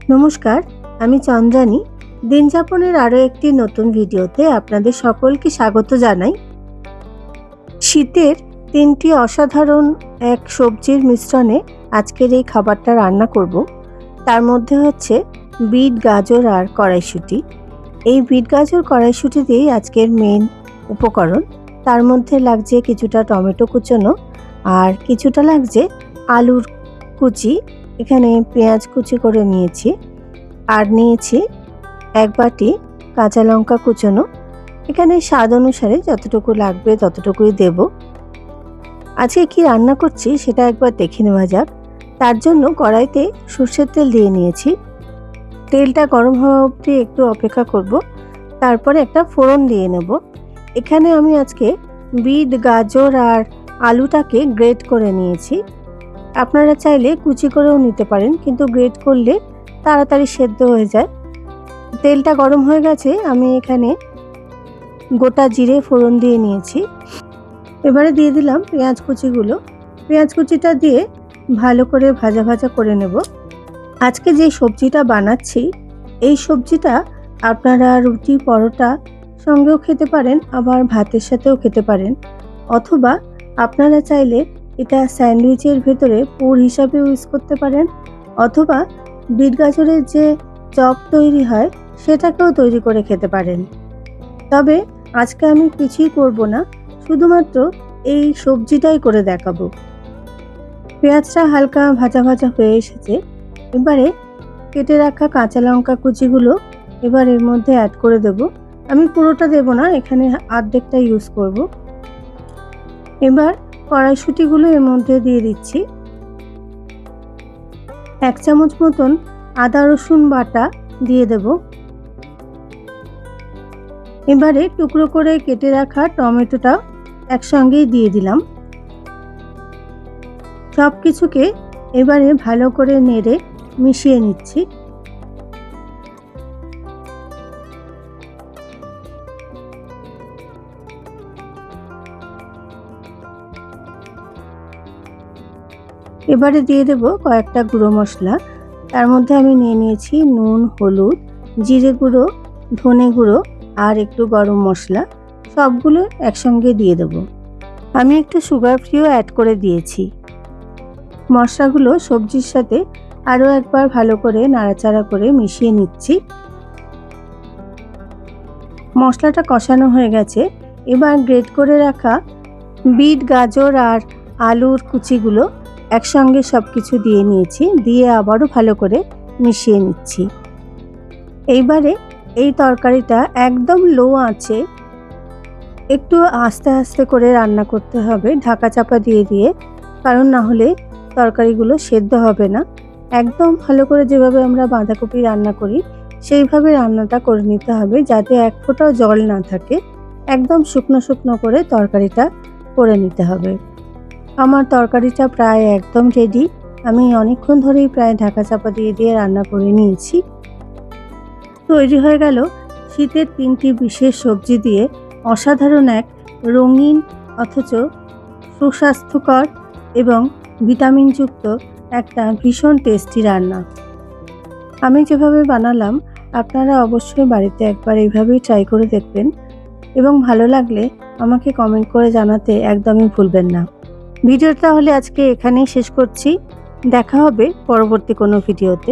নমস্কার, আমি চন্দ্রানী। দিনযাপনের আরও একটি নতুন ভিডিওতে আপনাদের সকলকে স্বাগত জানাই। শীতের 3টি অসাধারণ এক সবজির মিশ্রণে আজকের এই খাবারটা রান্না করব। তার মধ্যে হচ্ছে বিট, গাজর আর কড়াইশুঁটি। এই বিট, গাজর, কড়াইশুঁটি দিয়েই আজকের মেন উপকরণ। তার মধ্যে লাগছে কিছুটা টমেটো কুচোনো আর কিছুটা লাগছে আলুর কুচি। এখানে পেঁয়াজ কুচি করে নিয়েছি আর নিয়েছি 1 বাটি কাঁচা লঙ্কা কুচোনো। এখানে স্বাদ অনুসারে যতটুকু লাগবে ততটুকুই দেব। আজকে কি রান্না করছি সেটা একবার দেখে নেওয়া যাক। তার জন্য কড়াইতে সরষের তেল দিয়ে নিয়েছি। তেলটা গরম হওয়া অবধি একটু অপেক্ষা করব, তারপরে একটা ফোড়ন দিয়ে নেব। এখানে আমি আজকে বিট, গাজর আর আলুটাকে গ্রেট করে নিয়েছি। আপনারা চাইলে কুচি করেও নিতে পারেন, কিন্তু গ্রেট করলে তাড়াতাড়ি সেদ্ধ হয়ে যায়। তেলটা গরম হয়ে গেছে, আমি এখানে গোটা জিরে ফোড়ন দিয়ে নিয়েছি। এবারে দিয়ে দিলাম পেঁয়াজ কুচিগুলো। পেঁয়াজ কুচিটা দিয়ে ভালো করে ভাজা ভাজা করে নেব। আজকে যে সবজিটা বানাচ্ছি, এই সবজিটা আপনারা রুটি, পরোটা সঙ্গেও খেতে পারেন, আবার ভাতের সাথেও খেতে পারেন, অথবা আপনারা চাইলে এটা স্যান্ডউইচের ভেতরে পুর হিসাবে ইউজ করতে পারেন, অথবা বিট গাজরের যে চপ তৈরি হয় সেটাকেও তৈরি করে খেতে পারেন। তবে আজকে আমি কিছুই করব না, শুধুমাত্র এই সবজিটাই করে দেখাবো। পেঁয়াজটা হালকা ভাজা ভাজা হয়ে এসেছে। এবারে কেটে রাখা কাঁচা লঙ্কা কুচিগুলো এবার এর মধ্যে অ্যাড করে দেব। আমি পুরোটা দেব না, এখানে অর্ধেকটা ইউজ করব। এবার কড়াইশুঁটিগুলো এর মধ্যে দিয়ে দিচ্ছি। 1 চামচ মতন আদা রসুন বাটা দিয়ে দেব। এবারে টুকরো করে কেটে রাখা টমেটোটা একসঙ্গেই দিয়ে দিলাম। সব কিছুকে এবারে ভালো করে নেড়ে মিশিয়ে নিচ্ছি। এবারে দিয়ে দেব কয়েকটা গুঁড়ো মশলা। তার মধ্যে আমি নিয়ে নিয়েছি নুন, হলুদ, জিরে গুঁড়ো, ধনে গুঁড়ো আর একটু গরম মশলা। সবগুলো একসঙ্গে দিয়ে দেব। আমি একটু সুগার ফ্রিও অ্যাড করে দিয়েছি। মশলাগুলো সবজির সাথে আরও একবার ভালো করে নাড়াচাড়া করে মিশিয়ে নিচ্ছি। মশলাটা কষানো হয়ে গেছে। এবার গ্রেট করে রাখা বিট, গাজর আর আলুর কুচিগুলো একসঙ্গে সব কিছু দিয়ে নিয়েছি, দিয়ে আবারও ভালো করে মিশিয়ে নিচ্ছি। এইবারে এই তরকারিটা একদম লো আঁচে একটু আস্তে আস্তে করে রান্না করতে হবে, ঢাকা চাপা দিয়ে দিয়ে, কারণ না হলে তরকারিগুলো সেদ্ধ হবে না। একদম ভালো করে যেভাবে আমরা বাঁধাকপি রান্না করি সেইভাবে রান্নাটা করে নিতে হবে, যাতে এক ফোঁটাও জল না থাকে। একদম শুকনো শুকনো করে তরকারিটা করে নিতে হবে। আমার তরকারিটা প্রায় একদম রেডি। আমি অনেকক্ষণ ধরেই প্রায় ঢাকা চাপা দিয়ে দিয়ে রান্না করে নিয়েছি। তৈরি হয়ে গেল শীতের 3টি বিশেষ সবজি দিয়ে অসাধারণ এক রঙিন অথচ সুস্বাস্থ্যকর এবং ভিটামিনযুক্ত একটা ভীষণ টেস্টি রান্না। আমি যেভাবে বানালাম আপনারা অবশ্যই বাড়িতে একবার এইভাবেই ট্রাই করে দেখবেন, এবং ভালো লাগলে আমাকে কমেন্ট করে জানাতে একদমই ভুলবেন না। ভিডিওটা তাহলে আজকে এখানেই শেষ করছি। দেখা হবে পরবর্তী কোনো ভিডিওতে।